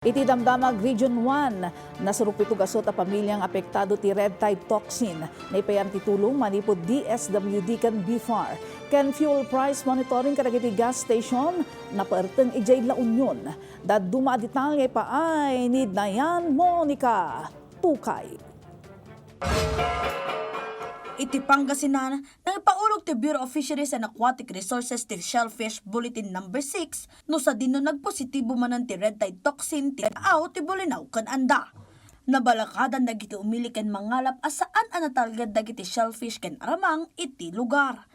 Iti Damdamag Region 1, Nasurok gasot a pamilyang apektado ti red tide toxin. Naipaayan ti tulong manipod DSWD kan BIFAR. Ken fuel price monitoring kadagiti gas station na paerteng idiay La Union. Dad duma detalye pa ay need na yan Monica Tukay. Iti Pangasinan, nang ipaulog ti Bureau of Fisheries and Aquatic Resources ti Shellfish Bulletin No. 6 no sa dino nagpositibo manan ti red tide toxin ti aw ti bulinaw kan anda. Nabalakadan dagiti umili ken mangalap asaan anatalgad dagiti shellfish ken aramang iti lugar.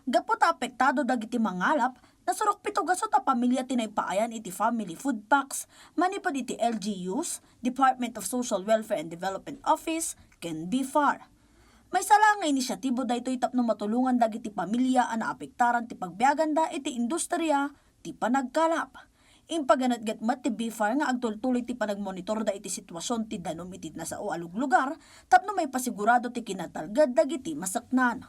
Gapot apektado dagiti mangalap, nasurok pito gasot a pamilya ti naipaayan iti family food packs, manipod iti LGUs, Department of Social Welfare and Development Office, ken BIFAR. May sala nga inisyatibo daytoy tapno matulungan dagiti pamilya a naapektaran ti pagbiaganda iti industriya ti panagkalap. Impaganatgat met ti BIFAR nga agtultuloy ti panagmonitor da iti sitwasyon ti danom iti nasao alug lugar tapno may pasigurado ti kinatalgad dagiti masaknan.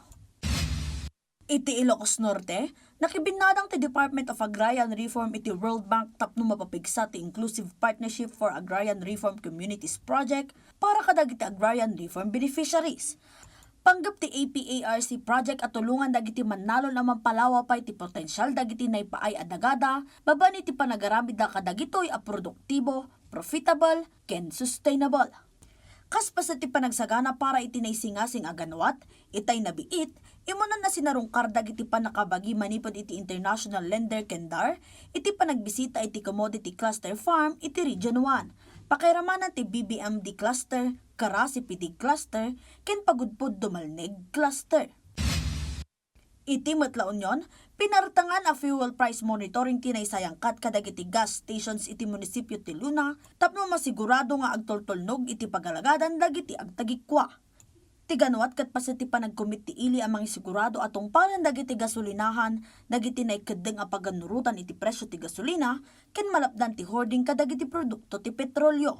Iti Ilocos Norte, nakibinadang ti Department of Agrarian Reform iti World Bank tapno mapapigsa ti Inclusive Partnership for Agrarian Reform Communities Project para kadagiti agrarian reform beneficiaries. Panggap ti APARC project at tulungan dagiti mannalon na mampalawa pa iti potensyal dagiti naipaay adagada, babani ti panagaramid da kadagitoy a produktibo, profitable, ken sustainable. Kaspas ti panagsagana para iti naisingasing aganwat, itay nabiit, imunan na sinarungkar dagiti panakabagi manipod iti international lender kendar, iti panagbisita iti commodity cluster farm iti Region 1. Pakiramanan ti BBMD cluster, Karasi PD cluster, ken pagudpod Dumalneg cluster. Iti matlaon yon, pinartangan a fuel price monitoring tinaysayangkat kadagiti gas stations iti munisipyo ti Luna, tapno masigurado nga agtoltolnog iti pagalagadan dagiti agtagikwa. Tiganuat kat pasiti panagkumit ti ili amang sigurado atong palan dagiti gasolinahan, dagiti naikadeng a paganurutan iti presyo ti gasolina, ken malapdan ti hoarding kadagiti produkto ti petrolyo.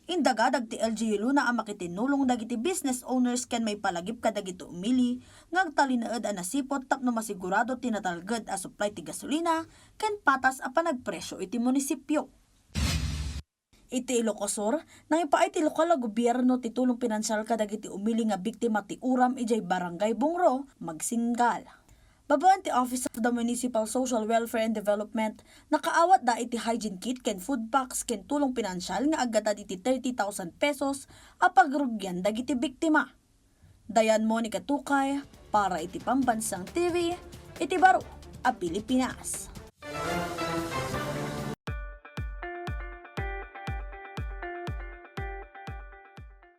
Indagadag ti LGU Luna ang makitinnulong dagiti business owners ken may palagip kadagiti umili, ngagtalinaed a nasipot tapno masigurado tinatalged a supply ti gasolina, ken patas a panagpresyo iti munisipyo. Iti Ilocos Sur, nang ipaay ti lokal a gobyerno ti tulong pinansyal kadagiti umili nga biktima ti uram ijay barangay Bungro, magsinggal. Babaan ti Office of the Municipal Social Welfare and Development, nakaawat da iti hygiene kit ken food packs ken tulong pinansyal nga aggatad iti 30,000 pesos a pagrugyan dagiti biktima. Dayan Monica Tukay para iti Pambansang TV, iti Baro a Pilipinas.